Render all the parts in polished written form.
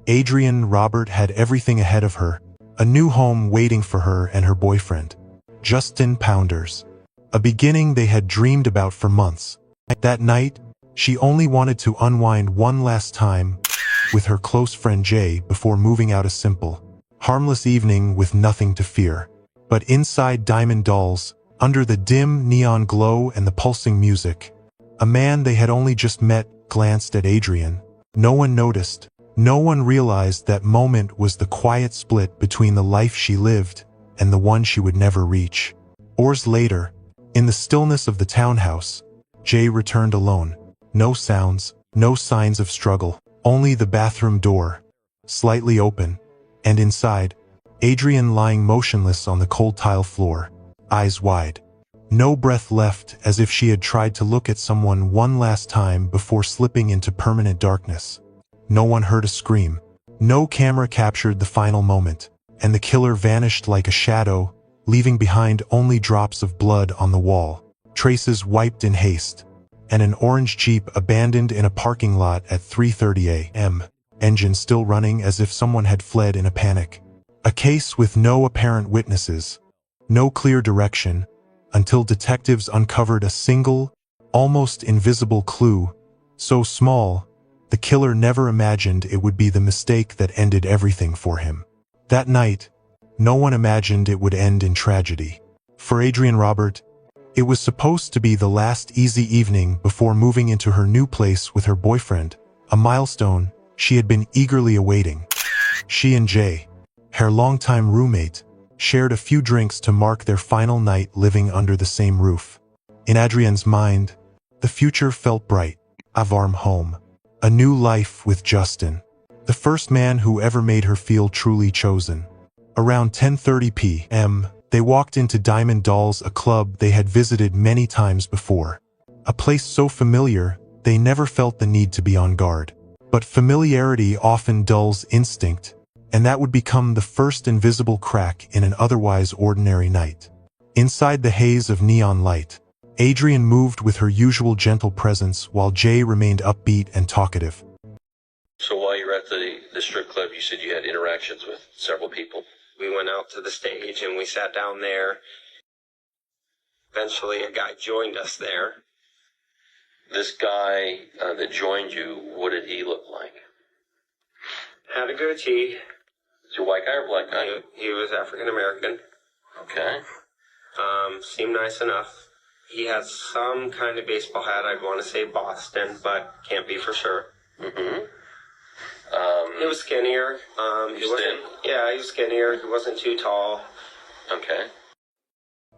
Adrienne Robert had everything ahead of her, a new home waiting for her and her boyfriend, Justin Pounders. A beginning they had dreamed about for months. That night, she only wanted to unwind one last time with her close friend Jay before moving out. A simple, harmless evening with nothing to fear. But inside Diamond Dolls, under the dim neon glow and the pulsing music, a man they had only just met glanced at Adrienne. No one noticed. No one realized that moment was the quiet split between the life she lived and the one she would never reach. Hours later, in the stillness of the townhouse, Jay returned alone. No sounds, no signs of struggle, only the bathroom door, slightly open, and inside, Adrienne lying motionless on the cold tile floor, eyes wide. No breath left, as if she had tried to look at someone one last time before slipping into permanent darkness. No one heard a scream. No camera captured the final moment, and the killer vanished like a shadow, leaving behind only drops of blood on the wall, traces wiped in haste, and an orange Jeep abandoned in a parking lot at 3:30 a.m., engine still running as if someone had fled in a panic. A case with no apparent witnesses, no clear direction, until detectives uncovered a single, almost invisible clue, so small, the killer never imagined it would be the mistake that ended everything for him. That night, no one imagined it would end in tragedy. For Adrienne Robert, it was supposed to be the last easy evening before moving into her new place with her boyfriend, a milestone she had been eagerly awaiting. She and Jay, her longtime roommate, shared a few drinks to mark their final night living under the same roof. In Adrienne's mind, the future felt bright. A warm home. A new life with Justin, the first man who ever made her feel truly chosen. Around 10:30 p.m., they walked into Diamond Dolls, a club they had visited many times before. A place so familiar, they never felt the need to be on guard. But familiarity often dulls instinct, and that would become the first invisible crack in an otherwise ordinary night. Inside the haze of neon light, Adrienne moved with her usual gentle presence while Jay remained upbeat and talkative. So while you were at the strip club, you said you had interactions with several people. We went out to the stage and we sat down there. Eventually a guy joined us there. This guy that joined you, what did he look like? Had a goatee. Is he a white guy or black guy? He was African American. Okay. Seemed nice enough. He had some kind of baseball hat. I'd want to say Boston, but can't be for sure. Mm-hmm. He was skinnier. He was skinnier. He wasn't too tall. Okay.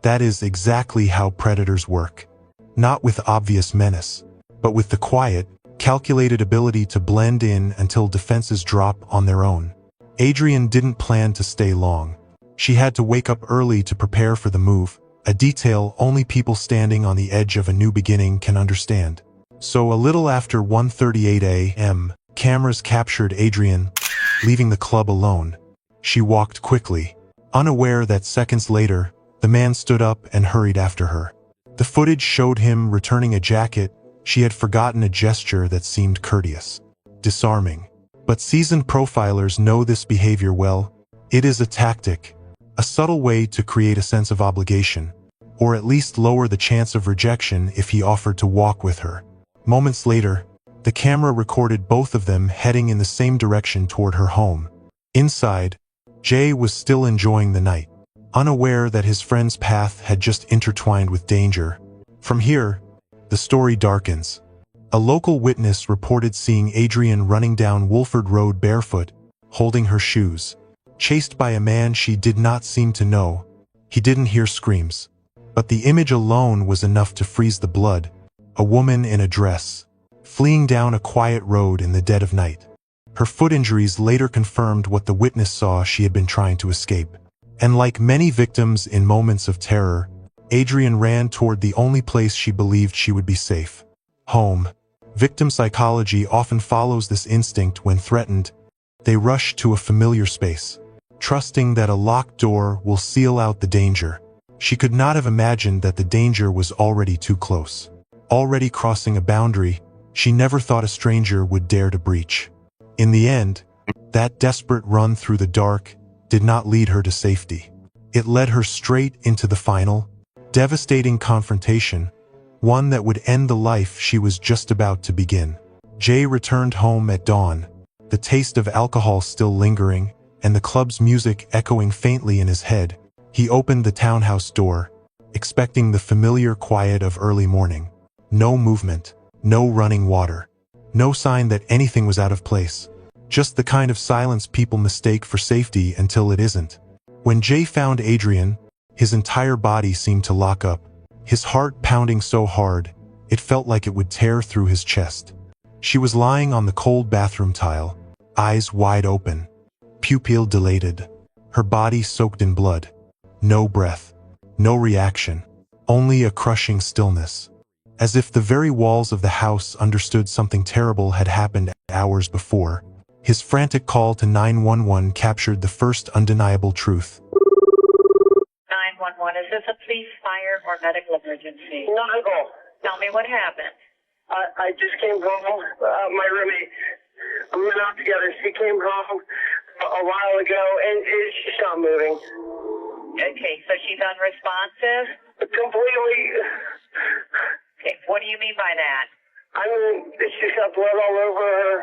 That is exactly how predators work. Not with obvious menace, but with the quiet, calculated ability to blend in until defenses drop on their own. Adrienne didn't plan to stay long. She had to wake up early to prepare for the move, a detail only people standing on the edge of a new beginning can understand. So a little after 1:38 a.m., cameras captured Adrienne leaving the club alone. She walked quickly, unaware that seconds later, the man stood up and hurried after her. The footage showed him returning a jacket. She had forgotten a gesture that seemed courteous, disarming. But seasoned profilers know this behavior well. It is a tactic, a subtle way to create a sense of obligation, or at least lower the chance of rejection if he offered to walk with her. Moments later, the camera recorded both of them heading in the same direction toward her home. Inside, Jay was still enjoying the night, unaware that his friend's path had just intertwined with danger. From here, the story darkens. A local witness reported seeing Adrienne running down Wolford Road barefoot, holding her shoes, chased by a man she did not seem to know. He didn't hear screams, but the image alone was enough to freeze the blood. A woman in a dress, fleeing down a quiet road in the dead of night. Her foot injuries later confirmed what the witness saw. She had been trying to escape. And like many victims in moments of terror, Adrienne ran toward the only place she believed she would be safe: home. Victim psychology often follows this instinct when threatened. They rush to a familiar space, trusting that a locked door will seal out the danger. She could not have imagined that the danger was already too close, already crossing a boundary she never thought a stranger would dare to breach. In the end, That desperate run through the dark did not lead her to safety. It led her straight into the final, devastating confrontation, one that would end the life she was just about to begin. Jay returned home at dawn, the taste of alcohol still lingering, and the club's music echoing faintly in his head. He opened the townhouse door, expecting the familiar quiet of early morning. No movement, no running water, no sign that anything was out of place. Just the kind of silence people mistake for safety until it isn't. When Jay found Adrienne, his entire body seemed to lock up, his heart pounding so hard, it felt like it would tear through his chest. She was lying on the cold bathroom tile, eyes wide open, pupil dilated, her body soaked in blood. No breath, no reaction, only a crushing stillness. As if the very walls of the house understood something terrible had happened hours before. His frantic call to 911 captured the first undeniable truth. 911, is this a police, fire, or medical emergency? Medical. Tell me what happened. I just came home. My roommate, we went out together. She came home a while ago, and she's not moving. Okay, so she's unresponsive? Completely. Okay, what do you mean by that? I mean, she's got blood all over her.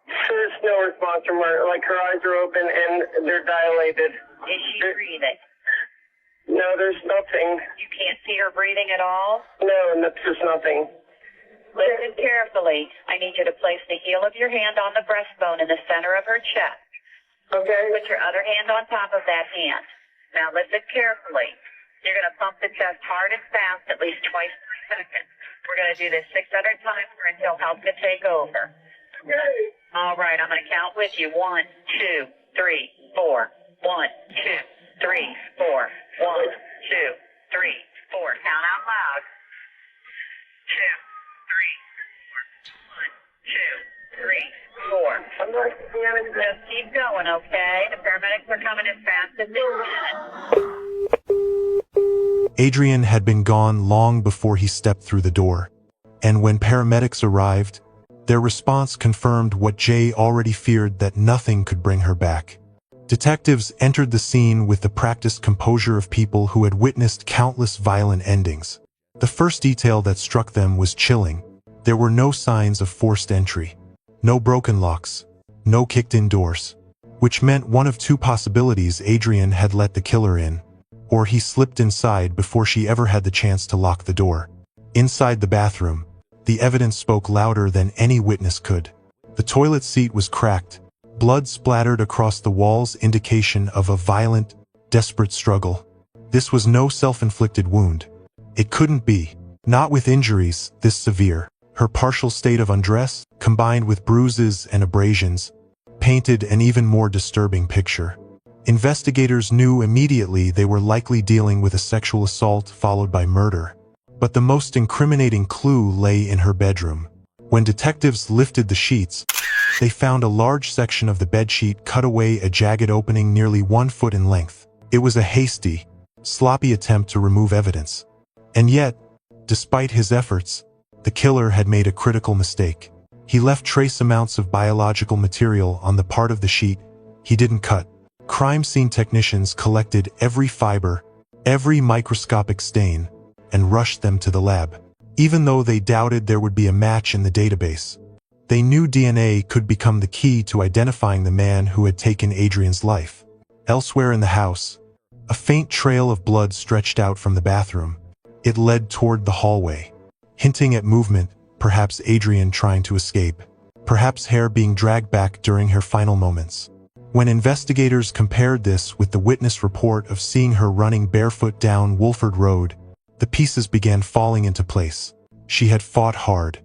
There's no response from her. Like, her eyes are open and they're dilated. Is she breathing? No, there's nothing. You can't see her breathing at all? No, there's nothing. Listen carefully. I need you to place the heel of your hand on the breastbone in the center of her chest. Okay. Put your other hand on top of that hand. Now listen carefully. You're going to pump the chest hard and fast at least twice per second. We're going to do this 600 times or until help can take over. Okay. All right, I'm going to count with you. 1, 2, 3, 4. 1, 2, 3, 4. 1, 2, 3, 4. Count out loud. 2, 3, 4. 1, 2, 3, 4. I'm not scanning. Just keep going, okay? The paramedics are coming as fast as they can. Adrienne had been gone long before he stepped through the door, and when paramedics arrived, their response confirmed what Jay already feared, that nothing could bring her back. Detectives entered the scene with the practiced composure of people who had witnessed countless violent endings. The first detail that struck them was chilling. There were no signs of forced entry, no broken locks, no kicked-in doors, which meant one of two possibilities: Adrienne had let the killer in, or he slipped inside before she ever had the chance to lock the door. Inside the bathroom, the evidence spoke louder than any witness could. The toilet seat was cracked, blood splattered across the walls, indication of a violent, desperate struggle. This was no self-inflicted wound. It couldn't be, not with injuries this severe. Her partial state of undress, combined with bruises and abrasions, painted an even more disturbing picture. Investigators knew immediately they were likely dealing with a sexual assault followed by murder. But the most incriminating clue lay in her bedroom. When detectives lifted the sheets, they found a large section of the bedsheet cut away, a jagged opening nearly 1 foot in length. It was a hasty, sloppy attempt to remove evidence. And yet, despite his efforts, the killer had made a critical mistake. He left trace amounts of biological material on the part of the sheet he didn't cut. Crime scene technicians collected every fiber, every microscopic stain, and rushed them to the lab. Even though they doubted there would be a match in the database, they knew DNA could become the key to identifying the man who had taken Adrienne's life. Elsewhere in the house, a faint trail of blood stretched out from the bathroom. It led toward the hallway, hinting at movement, perhaps Adrienne trying to escape, perhaps hair being dragged back during her final moments. When investigators compared this with the witness report of seeing her running barefoot down Wolford Road, the pieces began falling into place. She had fought hard,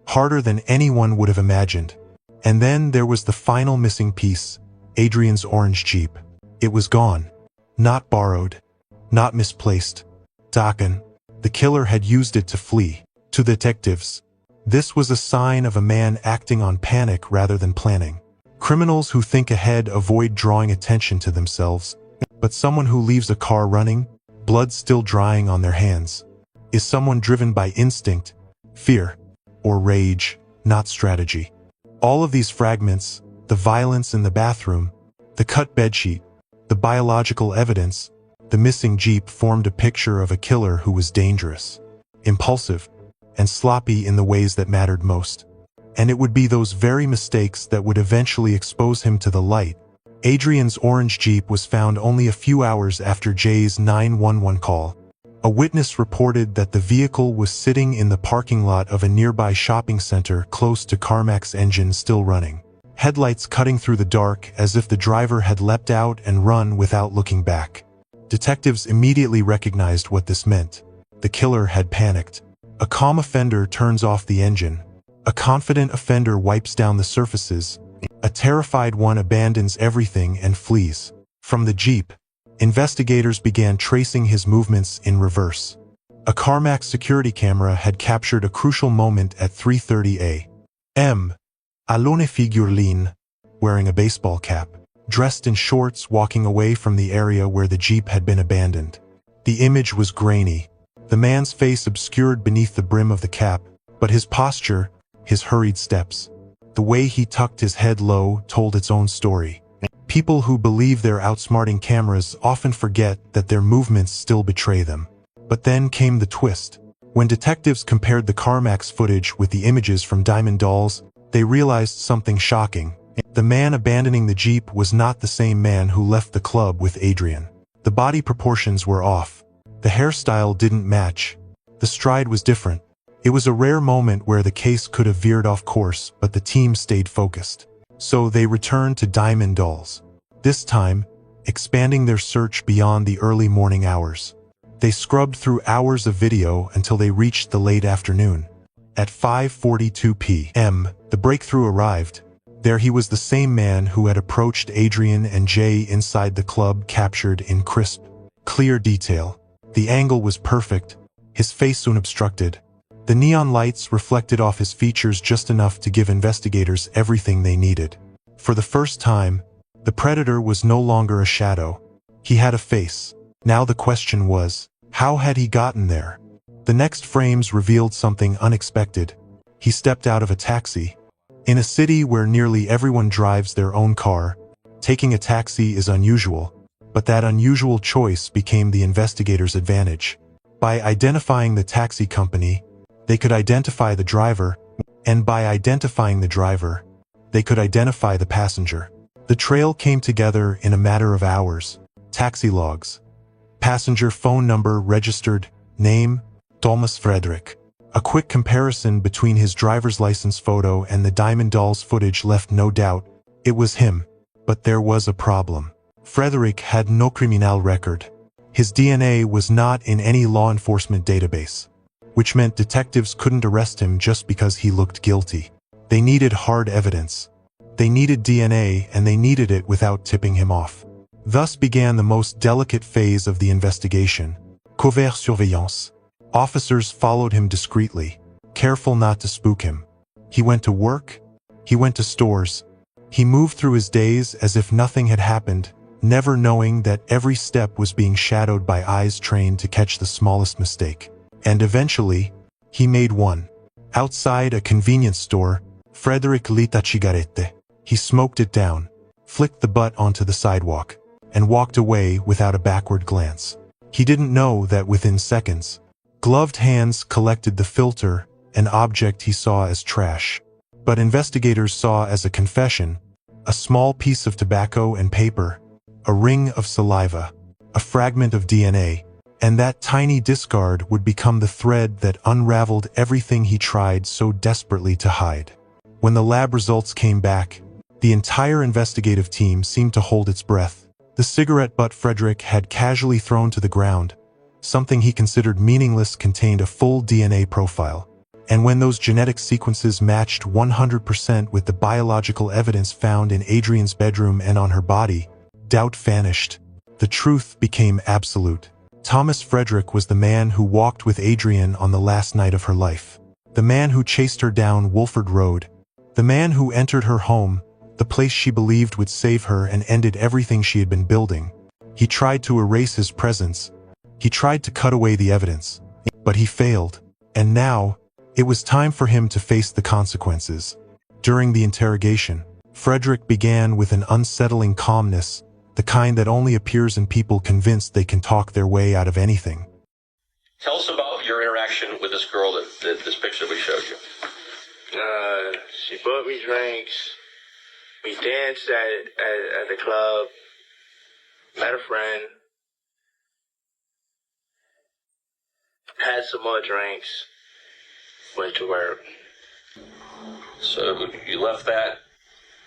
harder than anyone would have imagined. And then there was the final missing piece, Adrienne's orange Jeep. It was gone. Not borrowed, not misplaced. Taken. The killer had used it to flee. To detectives, this was a sign of a man acting on panic rather than planning. Criminals who think ahead avoid drawing attention to themselves, but someone who leaves a car running, blood still drying on their hands, is someone driven by instinct, fear, or rage, not strategy. All of these fragments, the violence in the bathroom, the cut bedsheet, the biological evidence, the missing Jeep formed a picture of a killer who was dangerous, impulsive, and sloppy in the ways that mattered most. And it would be those very mistakes that would eventually expose him to the light. Adrianne's orange Jeep was found only a few hours after Jay's 911 call. A witness reported that the vehicle was sitting in the parking lot of a nearby shopping center close to Carmack's engine still running, headlights cutting through the dark as if the driver had leapt out and run without looking back. Detectives immediately recognized what this meant. The killer had panicked. A calm offender turns off the engine. A confident offender wipes down the surfaces. A terrified one abandons everything and flees. From the Jeep, investigators began tracing his movements in reverse. A Carmack security camera had captured a crucial moment at 3:30 a.m. Alone figurine, wearing a baseball cap, dressed in shorts, walking away from the area where the Jeep had been abandoned. The image was grainy, the man's face obscured beneath the brim of the cap, but his posture, his hurried steps, the way he tucked his head low told its own story. People who believe they're outsmarting cameras often forget that their movements still betray them. But then came the twist. When detectives compared the Carmack's footage with the images from Diamond Dolls, they realized something shocking. The man abandoning the Jeep was not the same man who left the club with Adrienne. The body proportions were off. The hairstyle didn't match. The stride was different. It was a rare moment where the case could have veered off course, but the team stayed focused. So they returned to Diamond Dolls. This time, expanding their search beyond the early morning hours. They scrubbed through hours of video until they reached the late afternoon. At 5:42 p.m., the breakthrough arrived. There he was, the same man who had approached Adrienne and Jay inside the club, captured in crisp, clear detail. The angle was perfect, his face unobstructed. The neon lights reflected off his features just enough to give investigators everything they needed. For the first time, the predator was no longer a shadow. He had a face. Now the question was, how had he gotten there? The next frames revealed something unexpected. He stepped out of a taxi. In a city where nearly everyone drives their own car, taking a taxi is unusual, but that unusual choice became the investigators' advantage. By identifying the taxi company, they could identify the driver, and by identifying the driver, they could identify the passenger. The trail came together in a matter of hours. Taxi logs. Passenger phone number registered, name, Thomas Frederick. A quick comparison between his driver's license photo and the Diamond Dolls footage left no doubt. It was him. But there was a problem. Frederick had no criminal record. His DNA was not in any law enforcement database, which meant detectives couldn't arrest him just because he looked guilty. They needed hard evidence. They needed DNA, and they needed it without tipping him off. Thus began the most delicate phase of the investigation. Covert surveillance. Officers followed him discreetly, careful not to spook him. He went to work. He went to stores. He moved through his days as if nothing had happened, never knowing that every step was being shadowed by eyes trained to catch the smallest mistake. And eventually, he made one. Outside a convenience store, Frederick lit a cigarette. He smoked it down, flicked the butt onto the sidewalk, and walked away without a backward glance. He didn't know that within seconds, gloved hands collected the filter, an object he saw as trash. But investigators saw as a confession, a small piece of tobacco and paper, a ring of saliva, a fragment of DNA, and that tiny discard would become the thread that unraveled everything he tried so desperately to hide. When the lab results came back, the entire investigative team seemed to hold its breath. The cigarette butt Frederick had casually thrown to the ground, something he considered meaningless, contained a full DNA profile. And when those genetic sequences matched 100% with the biological evidence found in Adrienne's bedroom and on her body, doubt vanished. The truth became absolute. Thomas Frederick was the man who walked with Adrienne on the last night of her life. The man who chased her down Wolford Road. The man who entered her home, the place she believed would save her, and ended everything she had been building. He tried to erase his presence. He tried to cut away the evidence. But he failed. And now, it was time for him to face the consequences. During the interrogation, Frederick began with an unsettling calmness, the kind that only appears in people convinced they can talk their way out of anything. Tell us about your interaction with this girl that this picture we showed you. She bought me drinks. We danced at the club. Met a friend. Had some more drinks. Went to work. So you left that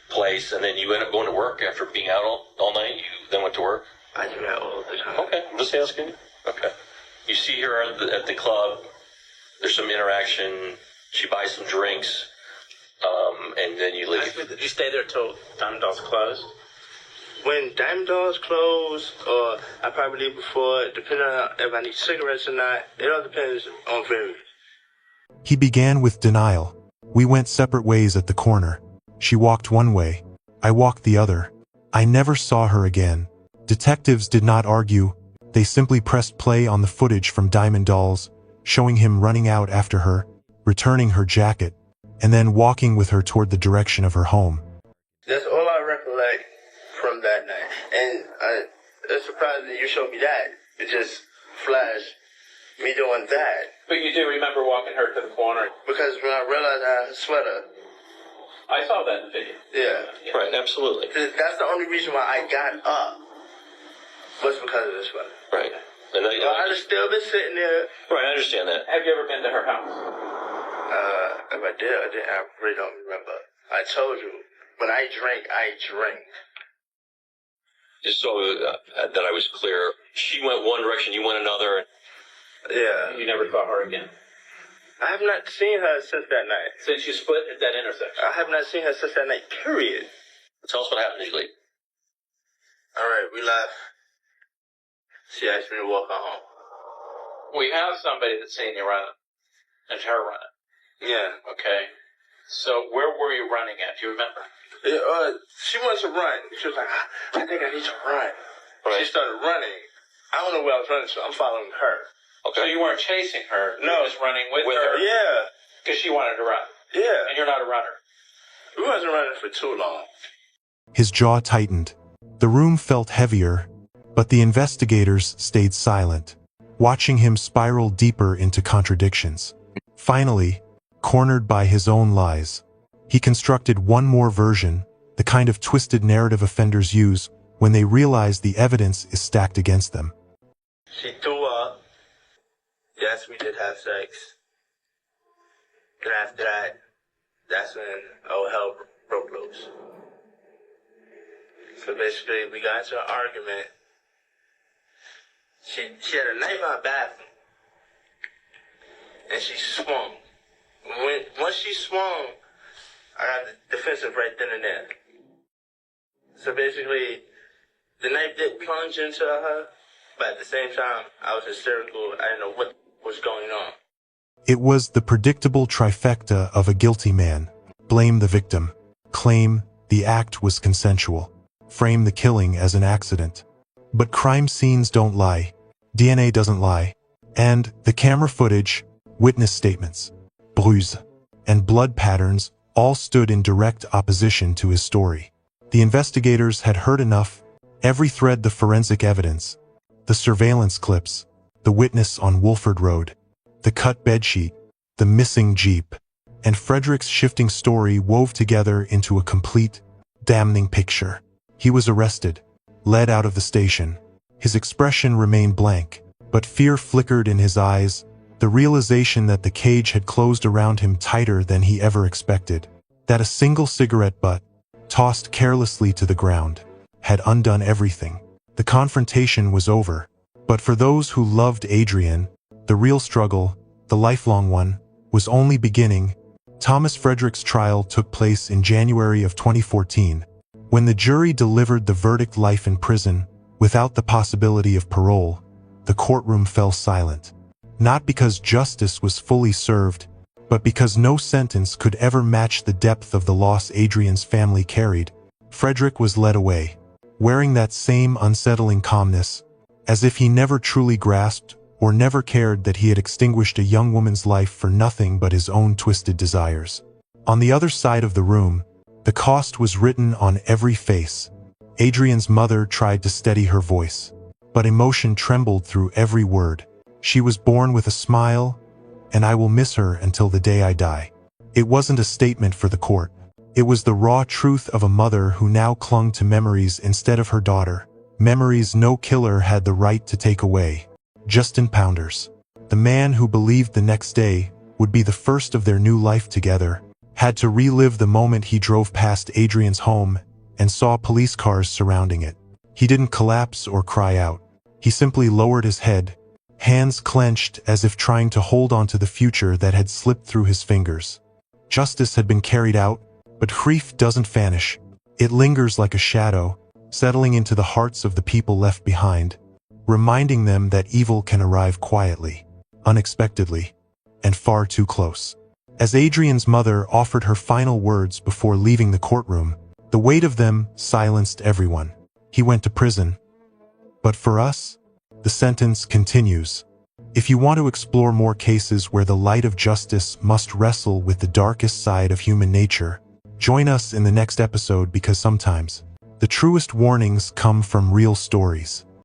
place, and then you ended up going to work after being out all night. You then went to work? I do that all the time. Okay, I'm just asking you. Okay. You see her at the club. There's some interaction. She buys some drinks, and then you leave. Did you stay there till Diamond Dolls closed? When Diamond Dolls close, or I probably leave before, depending on if I need cigarettes or not. It all depends on various. He began with denial. We went separate ways at the corner. She walked one way. I walked the other. I never saw her again. Detectives did not argue. They simply pressed play on the footage from Diamond Dolls, showing him running out after her, returning her jacket, and then walking with her toward the direction of her home. That's all I recollect from that night. And it's surprising that you showed me that. It just flashed me doing that. But you do remember walking her to the corner? Because when I realized I had a sweater. I saw that in the video. Yeah. Right, absolutely. That's the only reason why I got up. Was because of the sweater. Right. And then, I'd have still been sitting there. right, I understand that. Have you ever been to her house? If I did, I really don't remember. I told you, when I drink, I drink. Just so that I was clear, she went one direction, you went another. Yeah. You never saw her again? I have not seen her since that night. Since you split at that intersection? I have not seen her since that night, period. Tell us what happened as you leave. Alright, we left. She asked me to walk her home. We have somebody that's seen you running. And her running. Yeah. Okay. So where were you running at? Do you remember? Yeah, she wants to run. She was like, I think I need to run. Right. She started running. I don't know where I was running, so I'm following her. Okay. So you weren't chasing her. You No. were just running with her. Yeah. Because she wanted to run. Yeah. And you're not a runner. We wasn't running for too long. His jaw tightened. The room felt heavier, but the investigators stayed silent, watching him spiral deeper into contradictions. Finally, cornered by his own lies, he constructed one more version, the kind of twisted narrative offenders use when they realize the evidence is stacked against them. She threw up. Yes, we did have sex. And after that, that's when all hell broke loose. So basically, we got into an argument. She had a knife in her bathroom. And she swung. Once she swung, I got the defensive right then and there. So basically, the knife did plunge into her, but at the same time, I was hysterical. I didn't know what was going on. It was the predictable trifecta of a guilty man. Blame the victim. Claim the act was consensual. Frame the killing as an accident. But crime scenes don't lie. DNA doesn't lie. And the camera footage, witness statements, bruise, and blood patterns all stood in direct opposition to his story. The investigators had heard enough. Every thread, the forensic evidence, the surveillance clips, the witness on Wolford Road, the cut bedsheet, the missing Jeep, and Frederick's shifting story wove together into a complete, damning picture. He was arrested, led out of the station. His expression remained blank, but fear flickered in his eyes, the realization that the cage had closed around him tighter than he ever expected, that a single cigarette butt, tossed carelessly to the ground, had undone everything. The confrontation was over, but for those who loved Adrienne, the real struggle, the lifelong one, was only beginning. Thomas Frederick's trial took place in January of 2014. When the jury delivered the verdict, life in prison, without the possibility of parole, the courtroom fell silent. Not because justice was fully served, but because no sentence could ever match the depth of the loss Adrienne's family carried. Frederick was led away, wearing that same unsettling calmness, as if he never truly grasped or never cared that he had extinguished a young woman's life for nothing but his own twisted desires. On the other side of the room, The cost was written on every face. Adrianne's mother tried to steady her voice, but emotion trembled through every word. She was born with a smile, and I will miss her until the day I die. It wasn't a statement for the court. It was the raw truth of a mother who now clung to memories instead of her daughter. Memories no killer had the right to take away. Justin Pounders, the man who believed the next day would be the first of their new life together, had to relive the moment he drove past Adrianne's home and saw police cars surrounding it. He didn't collapse or cry out. He simply lowered his head, hands clenched as if trying to hold on to the future that had slipped through his fingers. Justice had been carried out, but grief doesn't vanish. It lingers like a shadow, settling into the hearts of the people left behind, reminding them that evil can arrive quietly, unexpectedly, and far too close. As Adrianne's mother offered her final words before leaving the courtroom, the weight of them silenced everyone. He went to prison. But for us, the sentence continues. If you want to explore more cases where the light of justice must wrestle with the darkest side of human nature, join us in the next episode, because sometimes the truest warnings come from real stories.